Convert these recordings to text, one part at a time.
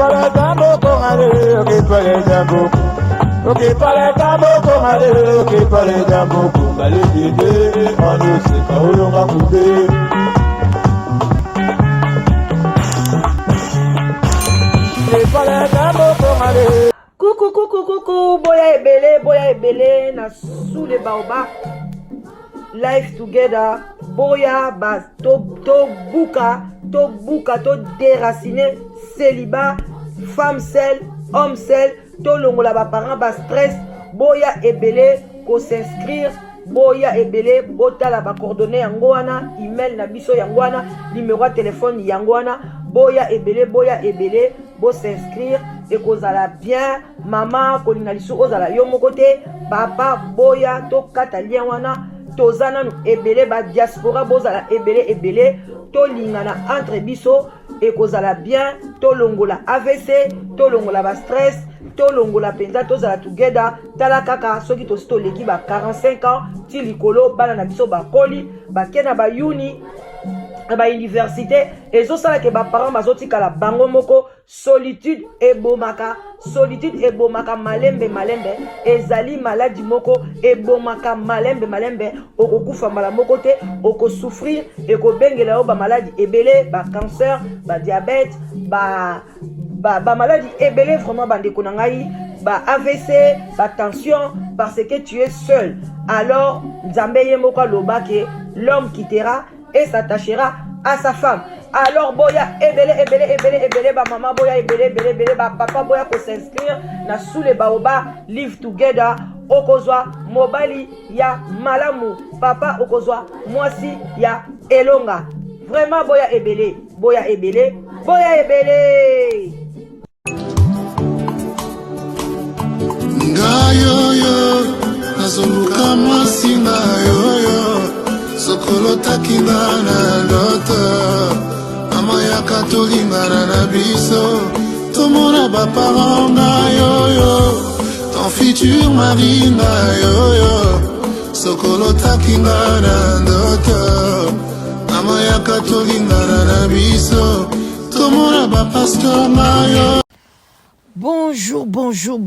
para tambo con ale, ok para tambo. Ok para tambo con ale, ok para tambo con ale dide, anu se kaolo ngakude. Ok para tambo con ale. Coucou, boya ebele, na sous les baobab. Life together, boya ba to buka, to déraciner, célibat, femme seule, homme seul, to longola ba parents ba stress, boya ebele, ko s'inscrire, boya ebele, botala ba coordonnées yango wana, email na biso yango wana, numéro de téléphone yango wana, boya ebele, bo s'inscrire et kozala bien, maman kolinga lisu ozala yo moko te, papa boya to kata lien wana. Tozana nu ebele ba diaspora bozala ebele to lingana entre biso et kozala bien to longola AVC to longola ba stress to longola penza tozala together tala kaka soki to sto leki ba 45 ans ti likolo bana na biso ba koli ba kena ba uni ba université ezosala ke ba parents bazotikala bango moko solitude ebomaka malembe ezali maladie moko ebomaka malembe okokufa mala moko te okosouffrir ekobengela yo ba maladie ebele ba cancer ba diabète ba maladie ebele vraiment bandeko na ngai ba AVC ba tension parce que tu es seul. Alors Nzambe ye moko aloba ke l'homme quittera et s'attachera à sa femme. Alors boya ebele ba maman boya ebele ba papa boya ko s'inscrire na sous les baobab live together okozwa mobali ya malamu papa okozwa mwasi ya elonga. Vraiment boya ebele ngayoyo nazoluka mwasi ngayoyo sokolo takinga na loto mama yaka tolingana na biso tomona baparent na yoyo ton futur mari na yoyo sokolo takinga na ndoto mama yaka tolingana na biso tomona bapasteur na yo. Bonjour, bonsoir,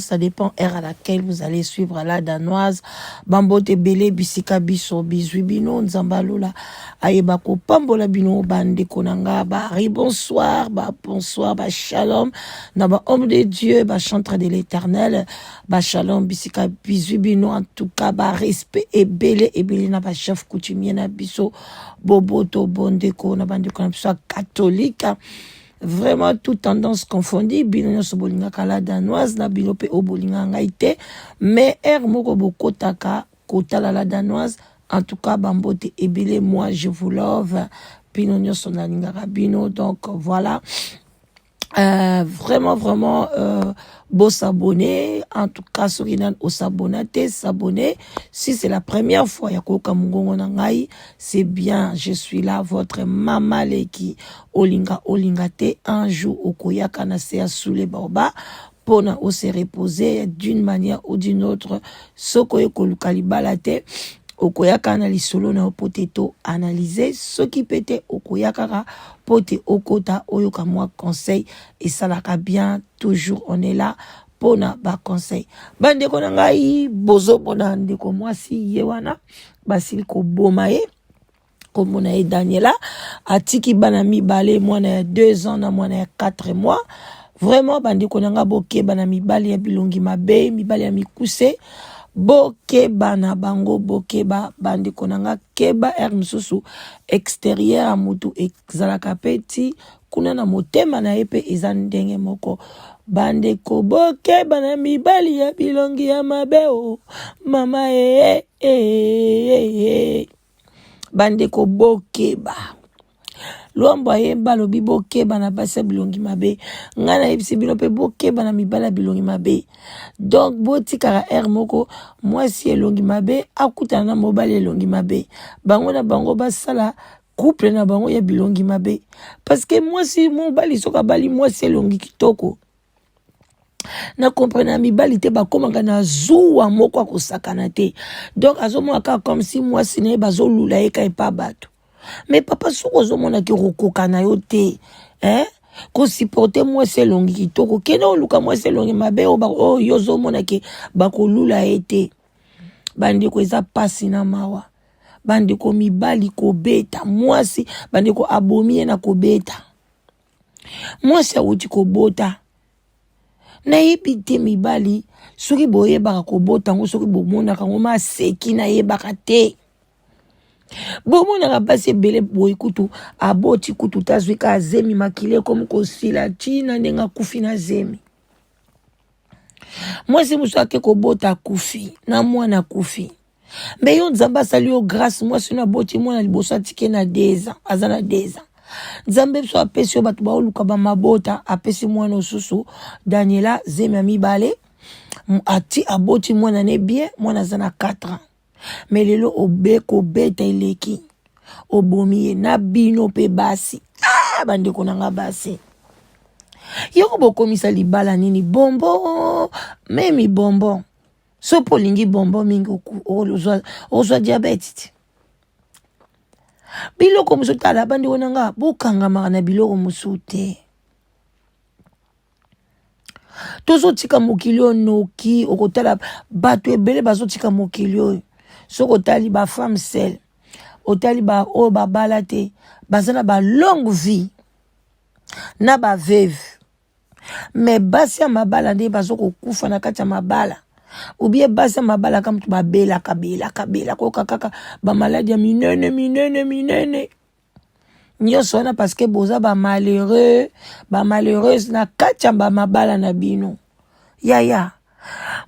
ça dépend heure à laquelle vous allez suivre la danoise. Bambote bele bisika biso bizwi bino nzambalola ayebako pambola bino bande konanga bonsoir, shalom na ba homme de Dieu, ba chantre de l'Éternel, shalom bisika bizwi bino en tout cas respect ebele na ba chef coutumier na biso boboto bondeko na bande konanga biso catholique. Vraiment toute tendance confondue bino so bolinga kala danoise na bino pe obolinga ngaite mais moko bokotaka kotala la danoise en tout cas bambote ebele moi je vous love bino nyonso na lingaka bino donc voilà. Vraiment beau s'abonner en tout cas sur inan au s'abonner si c'est la première fois ya koka mungongo na ngai c'est bien je suis là votre mama leki olinga te un jour okoyaka na se sous les baobab pona o se reposer d'une manière ou d'une autre soko ekoluka libala te okoyaka na lisolo na poteto analyser ce qui pète okoyaka pote okota oyoka moi conseil et ça la bien toujours on est là pona ba conseil bande ko ngai bozo pona ndeko mwasi yewana basili ko bomaye comme on a Daniela atiki bana mibale mwana ya 2 ans na mwana ya 4 mois vraiment bande ko nga boke bana mibale ya bilongi mabe mibale ya mikuse bokeba na bango bokeba bandi konanga keba mususu extérieur a mutu exalaka peti kuna na motema na epe eza ndenge moko bande ko bokeba na mibali ya bilongi ya mabeo mama bande ko bokeba Luambo yemba lobi bokeba na basa bilongi mabe ngana yebisi bino pe bokeba na mibala bilongi mabe donc botikara moko mwasi elongi mabe akutana na mobali elongi mabe bango na bango basala couple na bango ya bilongi mabe parce que mwasi mobali soka bali mwasi elongi kitoko na comprendre mibali te bakomanga na zuwa moko akosakana te donc azomaka comme si mwasi ne bazolula eka epa bato Mais papa soki ozomona ke kokoka na yo te, kosupporte mwasi elongi kitoko kende oluka mwasi elongi mabe oyo yo ozomona ke bakolula ye te. Bandeko eza pasi na mawa. Bandeko mibali kobeta mwasi, bandeko abomi ye na kobeta. Mwasi awuti kobota. Nayebi te mibali soki boyebaka kobota ngo soki bomonaka ngo maseki nayebaka te. Bomonaka basi ebele boyi kutu aboti kutu tazwika azemi makile komi kosila tina ndenga kufi na zemi. Mwasi musu ake kobota kufi na mwana kufi. Mais yo nzambe asali yo grâce mwasi na boti mwana liboso atike na 2 ans aza na 2 ans. Nzambe so apesi yo bato baoluka ba mabota apesi mwana osusu Daniela zemi ya mibale ati aboti mwana ne bien mwana aza na 4 ans. Mais lelo obeko beta ileki obomiye na bino pe basi bandeko nanga basi yoko bokomisa libala nini bombo memi bombo so polingi bombo mingi ozwa diabete biloko musu tala bandeko nanga bokangamaka na biloko musu te. Tozotika mokili oyo noki okotala bato ebele bazotika mokili oyo soko otali ba femme seule otali ba oyo babala te baza na ba longue vie na ba veuve. Mais basi ya mabala nde bazokokufa na kati ya mabala ou bien basi ya mabala kama babela kabela koka kaka ba maladie ya minene nyonso wana parce que boza ba malheureuse na kati ya ba mabala na bino yaya.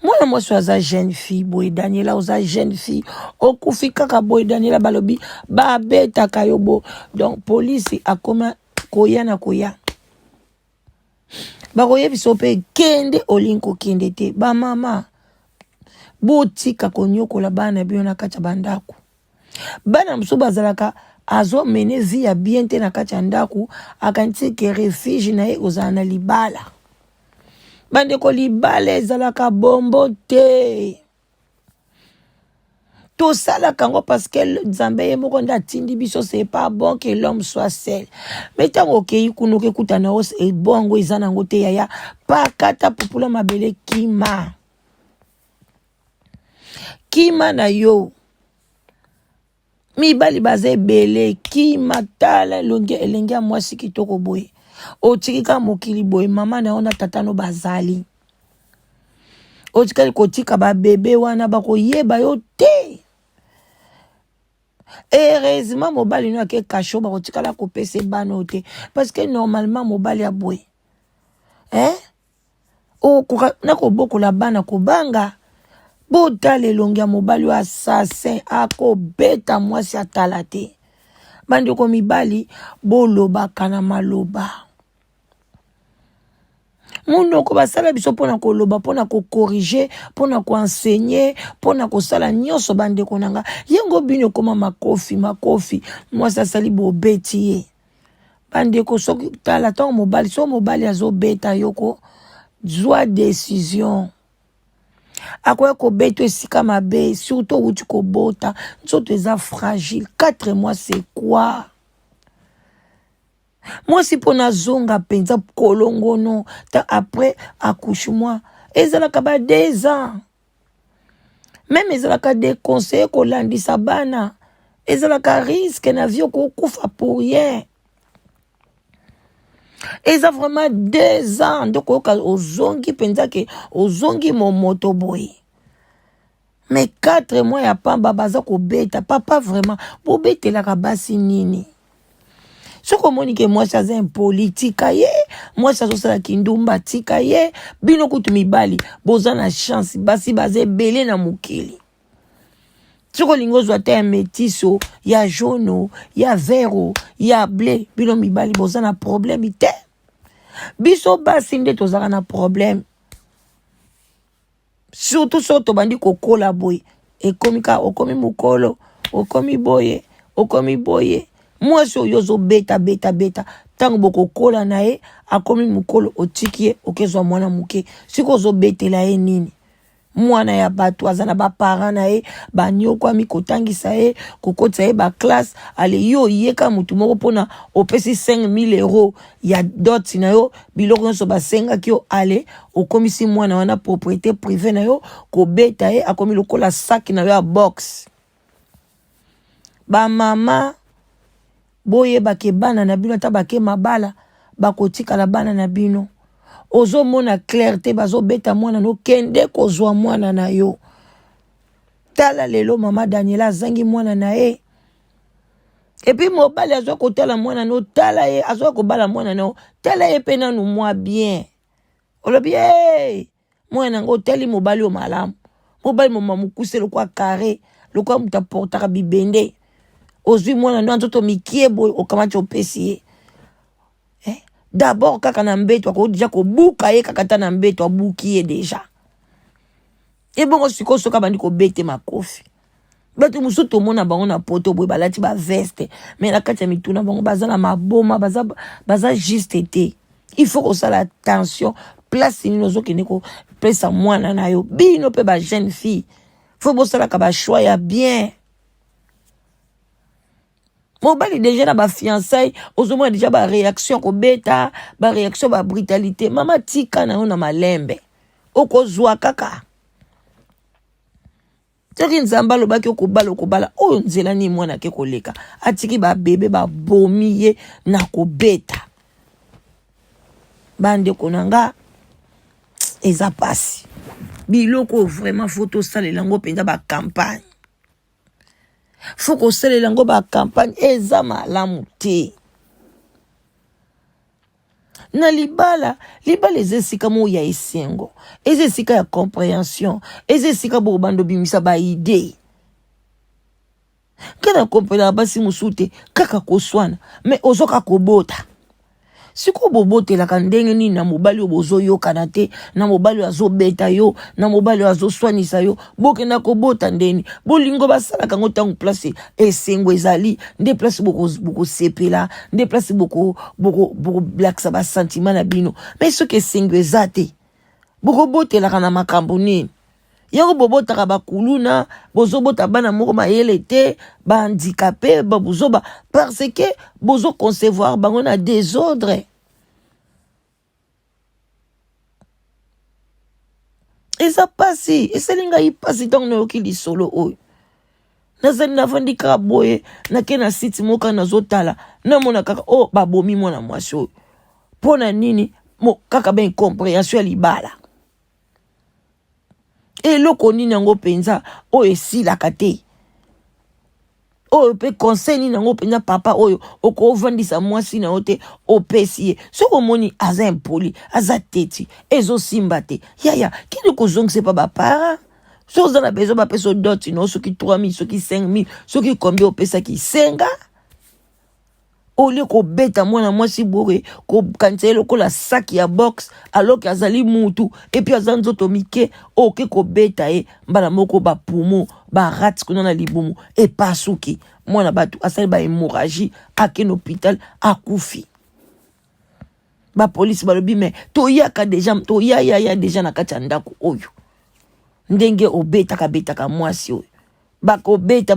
Mwana mwasi aza jeune fille boy Daniela oza jeune fille okufi kaka boy Daniela balobi babetaka yo bo. Donc police akoma koya na koya bakoyebiso mpe kende olinko kende te ba mama botika konyokola bana bino na kati ya bandako. Bana mosusu bazalaka azo mene vie ya bien te na kati ya ndako akanisi ke refuge na ye ozala na libala. Bandeko libala ezalaka bombo te. Tosalaka ngo parce que Nzambe ye moko nde atindi biso c'est pas bon que l'homme soit seul. Mais tango okei kuno kekuta na os e bongo eza nango te yaya pakata pupula mabele kima na yo mibali baza ebele kima tala elenge ya mwasi kitoko boye otikika mokili boye mama na yo na tata no bazali otikali kotika babebe wana bakoyeba yo te. Heureusement mobali no ake kasho bakotikala kopesa bana te parce que normalement mobali ya boye na kobokola bana kobanga botala elongi ya mobali wa assassin akobeta mwasi atala te. Bandeko mibali bolobaka na maloba munoko basala biso pona koloba pona ko corriger pona ko enseigner pona ko sala nyonso bandeko nanga yengo bino koma makofi mwasi asali bobeti ye. Bandeko soki tala tango mobali azobeta yoko zwa décision akoya kobeta esika mabe surtout uti kobota nzoto eza fragile. 4 mois c'est quoi? Moi si pona zonga penza kolongono ta après accouchement ezalaka ba 2 ans même ezalaka des conseils kolandisa bana ezalaka risque na vie kokufa pour rien. Eza vraiment 2 ans donc ozongi penza ke ozongi momoto boy. Mais 4 mois ya pamba baza kobeta papa vraiment bobetelaka basi nini. Soko monike mwasi aza impolitika ye mwasi azosala kindumba tika ye bino kutu mibali boza na chance basi baza ebele na mokili. Soko lingo zwa te métiso ya jaune ya vert ya bleu bino mibali boza na problème te. Biso basi nde tozaka na problème. Surtout soto bandi kokola boy ekomika okomi mukolo okomi boye mwasi oyo ozobeta tango bokokola na ye akomi mukolo otiki ye okezwa mwana muke siko ozobetela ye nini mwana ya bato aza na baparent na ye banyokwami kotangisa ye kokotisa ye baklasse ale yo yeka mutu moko mpona opesi 5000 € ya dot na yo biloko nyonso basengaki yo ale okomisi mwana wana propriété privé na yo kobeta ye akomi lokola saki na yo ya box. Bamama boyebake bana na bino ata bake mabala bakotikala bana na bino. Ozo mona clarté bazo beta mwana no kende kozwa mwana na yo. Tala lelo mama Daniela zangi mwana na ye. Epi mobali azo kotala mwana no tala ye azo kobala mwana no tala ye pena no mwa bien. Olobi hey mwana ngo tali mobali o malamu. Mobali mama mukuse lokwa carré lokwa muta portaka bibende. Ozwi mwana no nzoto mikie boy okamati opesi ye. D'abord kaka na mbeto ko déjà ko buka ye kaka ta na mbeto abuki ye déjà. Et bon siko soka bandi ko bete makofi. Beto musuto mona bango na poto boy balati ba veste mais na kati ya mituna bango baza na maboma baza juste été. Il faut que ça la attention place ni nozo kene ko pesa mwana na yo bino pe ba jeune fille. Faut bo sala ka ba choix ya bien. Mobali déjà na ba fiançailles, ozomona déjà ba réaction ko beta, ba réaction ba brutalité. Mama tika na yo na malembe. Okozwa kaka. Teki nzamba lo baki okobala oyo nzela ni mwana ke koleka. Atiki ba bébé ba bomiye na ko beta. Bande konanga eza pasi. Biloko vraiment photo sale lango penza ba campagne. Faut qu'on se lango ba campagne eza malamu te. Na libala ezesika mo ya esengo. Ezesika ya compréhension. Ezesika bo bando bimisa ba idée. Kana comprendre basi musute kaka koswana mais ozoka kobota. Siko bobote la kandenge ni na mobali obozo yo kanate na mobali azo beta yo na mobali azo swanisa yo boke na kobota ndeni bolingo basala kango tangu place esengo ezali nde place boko sepela nde place boko black sa ba sentiment na bino mais ce que esengo ezate boko bote la kana makambo nini yango bobota ka bakuluna bozo bota bana moko mayele te ba handicapé ba bozoba parce que bozo concevoir bango na désordre. Eza pasi eselinga ipasi donc no kili solo oyo nazali navandi kaka boye nake na site moka nazotala namona kaka oh babomi mwana mwasi oyo pona nini mo kaka ben compréhension ya libala eloko nini yango penza oyo esilaka te oyo pe conseil nini yango penza papa oyo okovandisa mwasi na yo te opesi ye soko omoni aza impoli aza teti ezosimba te yaya kini kozongisa pa bapara so oza na bezo bapesa doti no soki 3000 soki 5000 soki combien opesaki senga olie kobeta mwana mwasi boye kokanisa ye lokola saki ya box aloki azali mutu epi aza nzoto mike oke kobeta ye mbala moko bapumo barati kuna na libumu epasuki mwana batu asali ba hémorragie ake na hôpital akufi ba police balobi mais toyaka déjà toya déjà na kati ya ndako oyo ndenge obetaka mwasi oyo bakobeta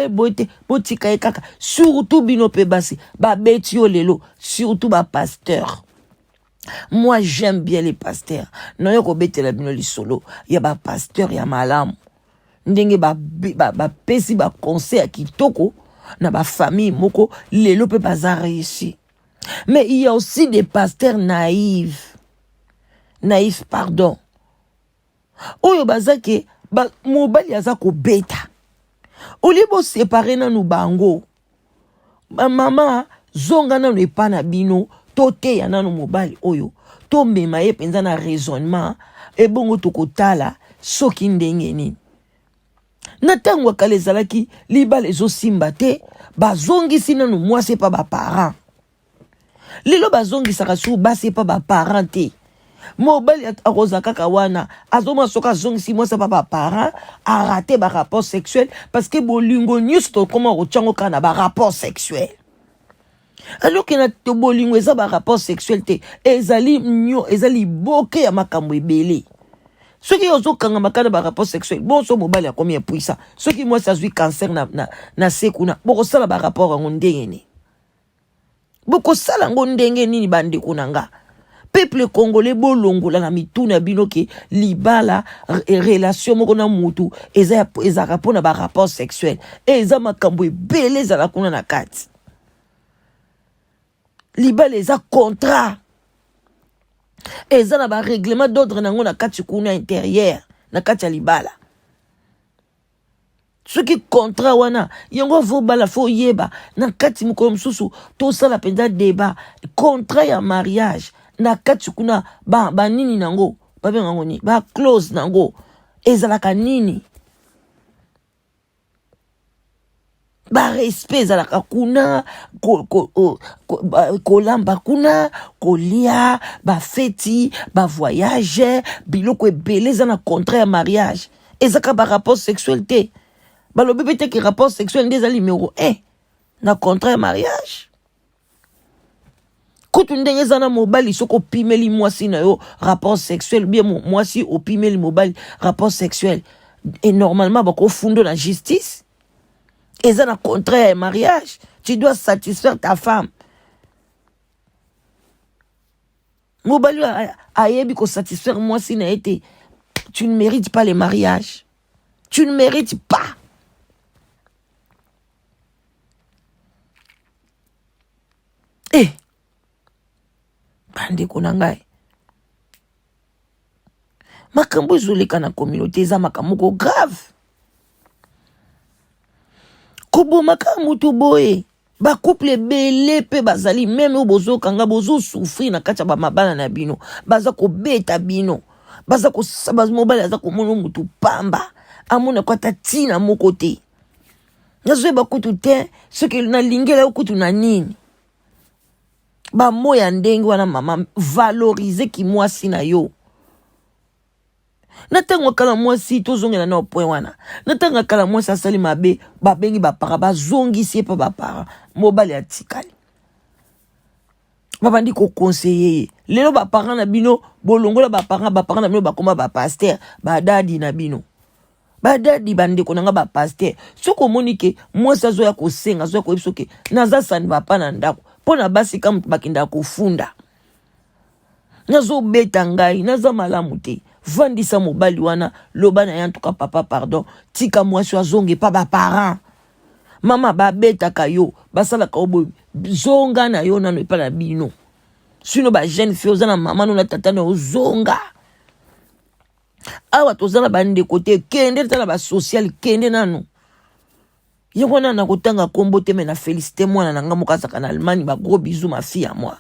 bote botika ye kaka surtout bino pe basi babeti yo lelo surtout ba pasteur. Moi j'aime bien les pasteurs noyo kobetela bino lisolo ya ba pasteur ya malamu ndenge ba pesi ba conseil ya kitoko na ba famille moko lelo pe baza réussi. Mais il y a aussi des pasteurs naïfs pardon oyo bazake ba mobali aza kobeta olibo séparé na nu bango mama zonga na epa na bino tote ya nanu mobali oyo to mema ye penza na raisonnement ebongo tokotala soki ndenge nini na tango kala ezalaki libala ezosimba te bazongisi nanu mwasi pa baparent lelo bazongisaka su basi pa baparent te mobali akoza kaka wana azoma soka zongisi mwasi pa baparent a raté ba rapport sexuel parce que bolingo nyusto to koma ochango kana ba rapport sexuel alors que na to bolingo eza ba rapport sexuel te ezali boke ya makambo ebele Ceux qui ont kanga makana ba rapport sexuel, bon so mobile ya combien puissant. Ceux qui moi ça joue cancer na sekuna, boko sala ba rapport ngo ndenge ni. Boko sala ngo ndenge ni bande kunanga. Peuple congolais bolongola na mituna bino ke libala relation moko na mutu eza rapport na ba rapport sexuel. Eza makambo ebele za la kuna na kati. Libala eza contrat. Eza na ba règlement d'ordre nango na kati kuna intérieur na kati ya libala. Ce qui contrat wana yango vo bala fo yeba na kati mukolo mususu to sala penda débat contrat ya mariage na kati kuna ba nini nango ba benga ngoni ba close nango ezalaka nini ba respect ezalaka kuna kolamba kuna kolia ba feti ba voyage biloko ebele za na contrat ya mariage ezaka ba rapport sexuel te balobi bete ki rapport sexuel ndeza numéro 1 na contrat ya mariage kutu ndenge za na mobali soko pimeli mwasi na yo rapport sexuel bien mwasi opimeli mobali rapport sexuel et normalement bako fundo na justice. Et ça, le contraire, mariage, tu dois satisfaire ta femme. Mobali ayebi ko satisfaire moi si n'a été. Tu ne mérites pas le mariage. Tu ne mérites pas. Eh, bande konangai. Makambo ezoleka na communauté za makambo grave. Kobo makamutu boye ba couple belé pe bazali même obozo kanga bozo souffrir na kacha ba mabana na bino baza ko beta bino baza ko sabaz mobile aza ko mono mutu pamba amona kwa tatina moko te nazo ba kutu te ce que na lingela okutu na nini ba moya ndenge wana mama valoriser ki mwasi na yo. Natanga kala mwasi tozongela na point wana. Natanga kala mwasi asali mabe babengi bapara bazongisi pa bapara mobali atikali. Babandi ko conseiller. Lelo bapara na bino bolongola bapara na bino bakoma ba pasteur badadi na bino. Badadi bande konanga ba pasteur. Soko monike mwasi azoya ko senga azoya ko ibisoke naza sani bapa na ndako. Pona basi kam bakinda ko funda. Nazo beta ngai naza malamu te. Vandisa mobali wana loba na en tout cas papa pardon tika mwasi azonge pa ba parents mama ba beta kayo basala ka obo zonga na yo nano pa na bino sino ba jeune fille ozana mama no na tata no zonga awa tozana bande côté kende tala ba social kende nano yona na kotanga kombo te na félicité mwana na ngamu kasaka na Allemagne ba gros bisous ma fille à moi.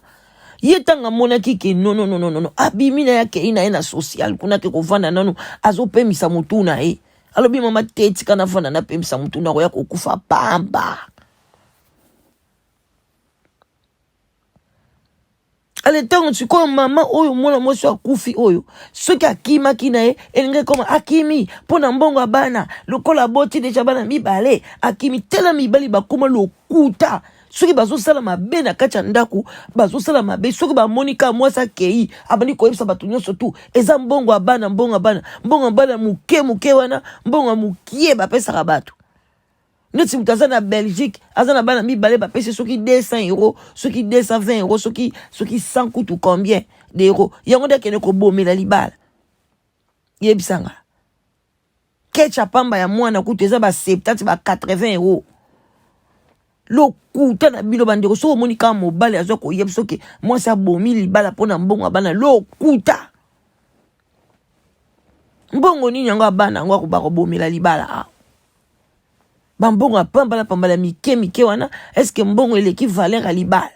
Yetanga mona kiki no abimina yake ina social kuna ke kovanda nanu azopemisa mutu na e alobi mama teti kana vanda na pemisa mutu na ya kokufa pamba ale tango tsiko mama oyo mona mosi akufi oyo soki akima kina e elinge koma akimi pona mbongo abana lokola boti deja bana mibale akimi tela mibali bakoma lokuta soki bazosala mabe na kati ya ndako bazosala mabe soki bamonika mwasi akei abandi koyebisa bato nyonso tu eza mbongo abana muke wana mbongo mukie bapesaka bato neti mutu aza na Belgique aza na bana mibale bapesi soki 200 €, soki 220 €, soki 100 kutu combien d'euros yango nde akende kobomela libala yebisanga kecha pamba ya mwana kutu eza ba 70 ba 80 €. Lokuta na bino bandeko so monika mobali azo ko yebso ke mwasi abomi libala pona mbongo abana lokuta mbongo nini yango abana ngo akubako bomela libala bambongo pambala mike wana est-ce que mbongo eleki valeur à libala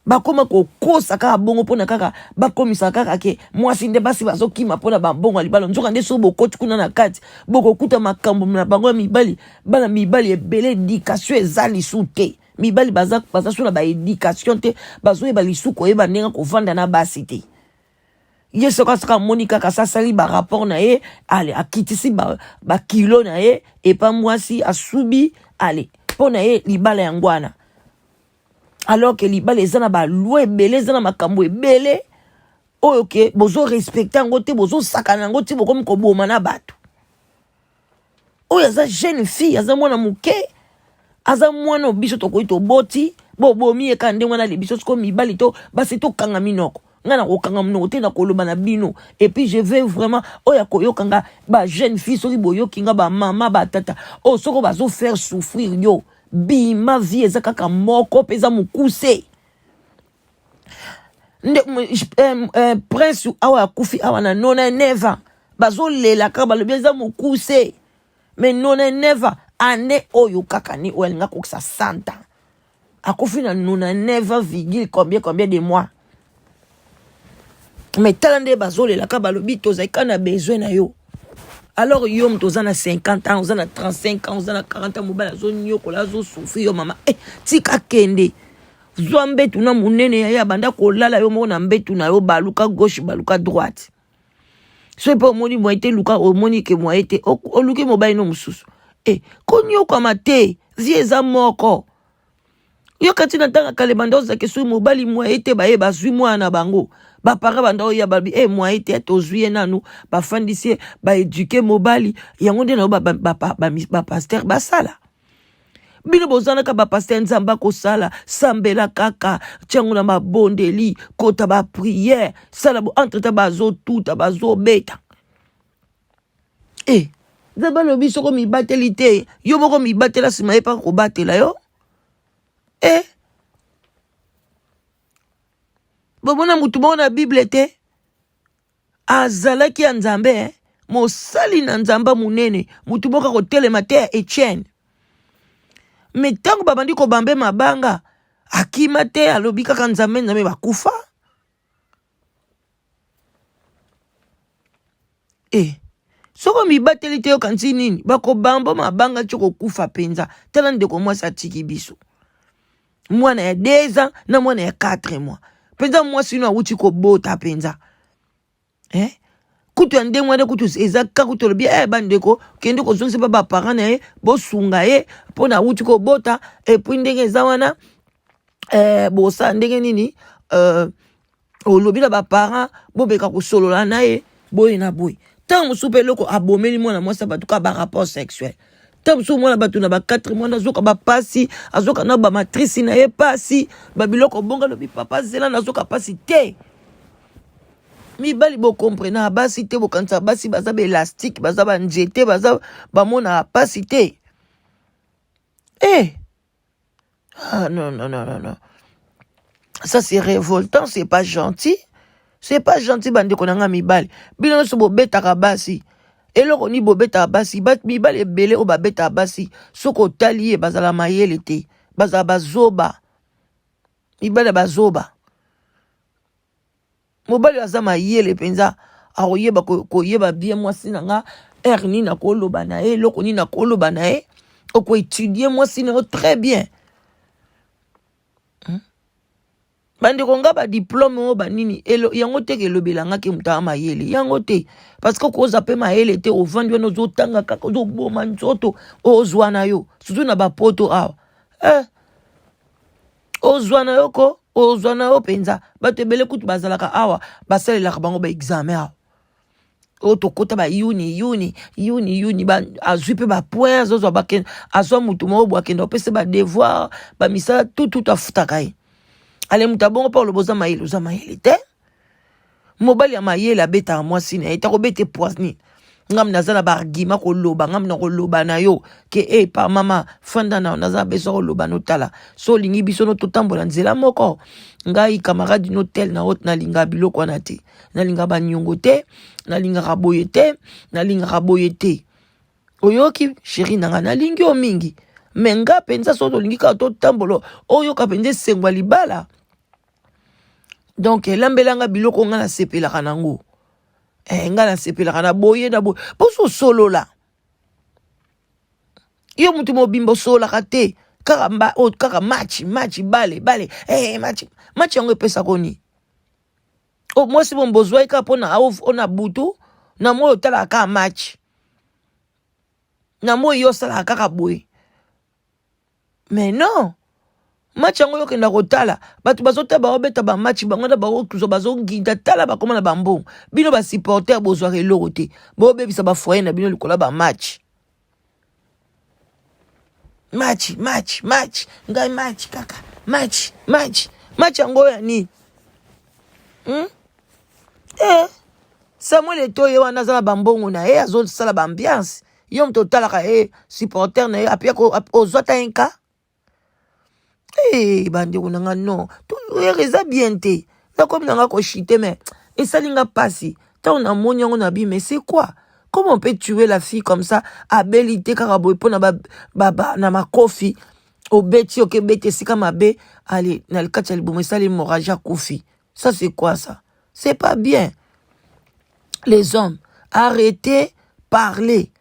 bakoma ko kosa kaka bongo pona kaka bakomisa kaka ke mwasi nde basi bazokima pona bambongo libala nzoka nde so bokoti kuna na kati bokokuta makambo na bango mibali bana mibali ebele éducation ezali sute mibali baza suna ba éducation te bazoyeba lisuku oyeba ndenga kovanda na basi te yeso kasaka monika kasasali ba rapport na ye ale akitisi ba kilo na ye epa mwasi asubi ale pona ye libala yangwana alors que libala ezana ba loi ebele ezana makambo ebele ok bozo respecter yango te bozo sakana yango te bokomi koboma na bato oyo aza jeune fille aza mwana moke aza mwana biso tokoki toboti bobomi eka nde mwana libiso siko mibali to basi tokanga minoko nga na kokanga minoko te na koloba na bino et puis je veux vraiment oya koyokanga ba jeune fille soki boyoki nga ba mama ba tata o soko bazo faire souffrir yo bima vie eza kaka moko peza mukuse prince awa akufi awa na 99 bazo lela kaka balobi eza mukuse mais 99 ane oyo kaka ni oyo alinga kokisa 100 ans akufi na 99, combien de mois mais tala nde bazo lela kaka balobi tozalika na besoin na yo alors yo mto oza na 50 ans oza na 35 ans oza na 40 ans mobali azo nyokola azo souffrir yo mama tika kende zwa mbetu na munene ya banda kolala yo moko na mbetu na yo baluka gauche baluka droite so pe omoni mo ete luka omoni ke mo ete oluki mobali no mususu konyokama te vie eza moko yo kati na tanga kale banda ozake so mobali mo ete baye bazwi mwana na bango bapara banda oya babi mo ete tozwi nanu bafandisi baeduke mobali yango nde na ba pasteur basala bino bozanaka ba pasteur nzamba kosala sambela kaka tiango na mabondeli kota ba prière sala bo entreta bazo tuta bazo beta zaba lobi soko mi bateli te yo moko mi batela sima epa ko batela yo bomona mutu moko na Bible te azalaki ya nzambe mosali na nzamba munene mutu moko kotelema te Etienne mais tango babandi ko bambe mabanga akima te alobi kaka nzambe bakufa soko mibateli te yo kanti nini bako bambo mabanga choko kufa penza tala ndeko mwasi atiki biso mwana ya 2 ans na mwana ya 4 mois penza mwasi no awuti ko bota penza kutu ya ndenge wana kutu ezaka kutu lobi bandeko kende ko zonse ba parents na ye bosunga ye pona awuti ko bota et puis ndenge eza wana bosa ndenge nini olobi na ba parents bobeka ko solola na ye boye na boye tant musupe loko abomeli mwana mwasi batuka ba rapport sexuel tant musu mwana batu na ba 4 mois azoka ba pasi azoka na ba matrice na ye pasi babiloko bonga lobi papa zela nazoka pasi te mibali bo comprena basi te bo kanisa basi baza ba élastique baza ba njete baza ba mona pasi te non ça c'est révoltant, c'est pas gentil. C'est pas gentil bande konanga mibali. Bino so bobeta basi. Eloko ni bobeta basi, bat mibali ebele o babeta basi. Soko talié bazala mayele te. Bazala bazoba. Mibali bazoba. Mobali azama yele penza aroyeba ko yeba bien mwasi nanga erni na koloba na e loko ni na koloba na e ko étudier mwasi na très bien. Bande konga ba diplôme o banini elo yango te ke lobelanga ke muta mayele yango te parce que ko zape mayele te o vandi no zo tanga kaka zo boma nzoto o zwana yo suzu na ba poto awa o zwana yo ko o zwana yo penza batebele kutu bazalaka awa basalelaka bango ba examen awa o to kota ba uni ba azwi pe ba point zo ba ken azwa mutu mo bo akenda pese ba devoir ba misa tout afutaka ye ale mutabongo pa loboza mayele uza mayele te mobali ya mayele abeta mwasi na eta ko bete poisni ngam nazala ba argument ko loba ngam na ko loba na yo ke pa mama fanda na nazala beso ko loba no tala so lingi biso no totambola nzela moko ngai camarade no tel na hot na linga biloko na te na linga ba nyongo te na linga raboye te na linga raboye te oyoki chéri nanga na lingi o mingi menga penza so to lingi ka to tambolo oyo ka penze sengwa libala donc lambelanga biloko nga na sepela kanango nga na sepela kana boye na boye poso solo la yo mutu mobimbo sola kate kaka match bale match yango pesa koni o moi si bon bozwa ka pona ona butu na moyo tala ka match na moyo sala kaka boye mais non match yango yo kenda kotala bato bazota baobeta ba match bango na bazogida tala bakoma na bambongo bino ba supporter bozwa eloko te bobebisa ba foyer na bino likola ba match ngai match kaka match yango ya ni Samuel Eto'o wana za bambongo na azosala ba ambiance yo mto talaka supporter na apia ko ozota enka bande kunanga non to reza bien te na comme nanga ko chite mais et ça linga passi tant on a monyango na bi mais c'est quoi? Comment on peut tuer la fille comme ça à belité karaboy pona ba na makofi au beti ok beti sika mabe allez na le kacha libomo ça l'hémorragie à kofi. Ça c'est quoi ça? C'est pas bien. Les hommes, arrêtez parler.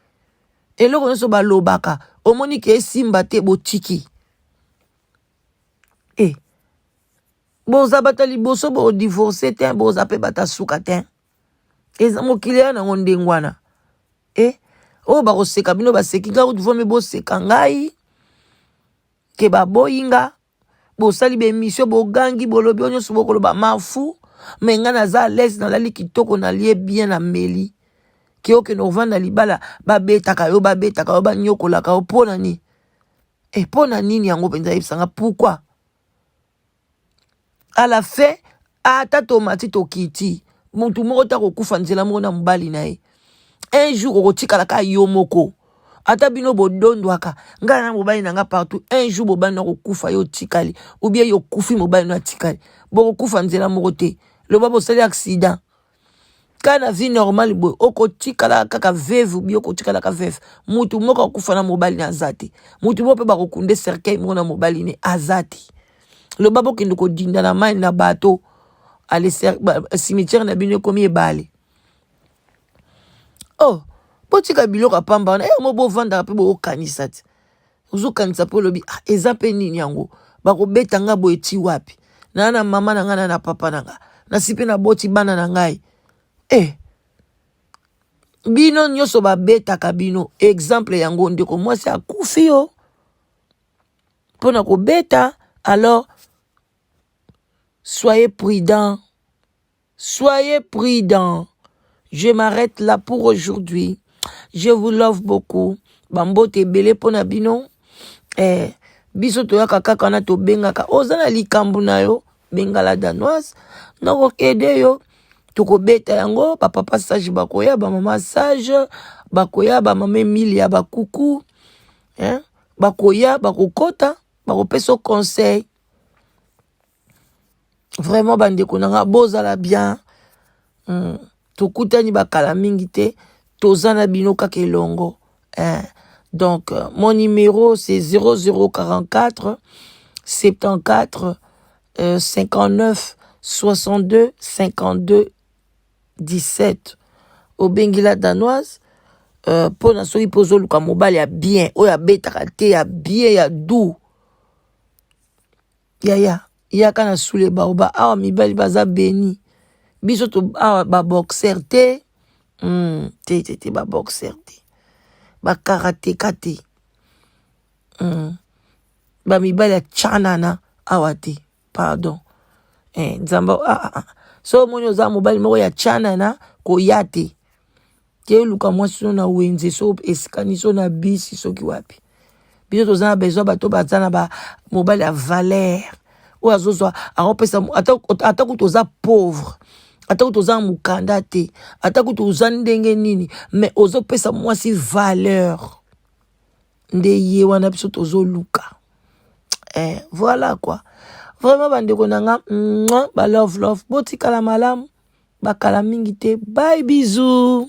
Et là on se ba lobaka au monique simba te botiki. Boza batali boso bo divorcé ten boza pe bata suka ten. Eza mokile na ngondengwana. O ba koseka bino ba seki nga udvome bo seka ngai. Ke ba boyinga bo sali be mission bo gangi bolobi onyo subo koloba mafu menga na za les na lali kitoko na lie bien na meli. Ke oke no vanda libala ba betaka yo ba nyokola ka opona ni. Pona nini yango penza yebisanga pourquoi? À la fin, ata tomati to kiti. Muntu moko ta kokufa nzela moko na mbali na ye. Un jour okotikala ka yomoko. Ata bino bodondwaka. Nga na mobali na nga partout. Un jour bobali na kokufa yo tikali. Ou bien yo kufi mobali na tikali. Boko kufa nzela moko te. Le babo sali accident. Kana vie normale boy. Okotikala kaka veve ou bien okotikala ka veve. Mutu moko kufa na mobali na azati. Mutu moko pe bakokunde cercueil moko na mobali ne azati. Le babo qui nous dit dans la main na bateau à cimetière na bino komi ebale. Oh, potika biloka pamba na mo bo vanda pe bo kanisati. Uzo kanisa po lobi ezape nini yango bako betanga bo eti wapi. Na mama na nga na papa na nga. Na sipe na boti bana na ngai. Bino nyoso ba beta kabino exemple yango ndeko moi c'est akufi yo. Pona ko beta alors soyez prudents. Soyez prudents. Je m'arrête là pour aujourd'hui. Je vous love beaucoup. Bambo te belé pona bino. Biso to yaka kaka na to bengaka. Ozana likambu na yo. Bengala danoise. Noko kede yo. Toko beta yango. Papa sage bakoya. Ba mama sage. Bakoya. Ba mama Emilia bakuku. Bakoya. Bakokota. Bakopeso conseil. Vraiment bande konanga bozala bien. Tokutani bakala mingi te. Tozana bino kakelongo. Donc mon numéro c'est 0044 74 59 62 52 17. Au Bengila danoise pour na soki pozo luka mobile ya bien oya betaka te ya bien ya doux. Ya kana soule baoba awa mibali baza beni. Biso to awa ba boxer te. Te ba boxer te. Ba karateka te. Ba mibali ya chanana awa te. Pardon. Nzamba so monyo za mobali moko ya chanana ko yate. Ke luka mwasi na wenze so eskani so na bisi so ki wapi. Biso to zana besoin bato bazana ba mobali ya valeur. Ou azozwa aropesa ata kutoza pauvre. Ata kutoza mukanda te. Ata kutoza ndenge nini. Mais ozopesa mwasi valeur. Nde ye wana biso tozo luka. Voilà quoi. Vraiment bandeko nanga ba love botikala malamu bakala mingi te. Bye bisous.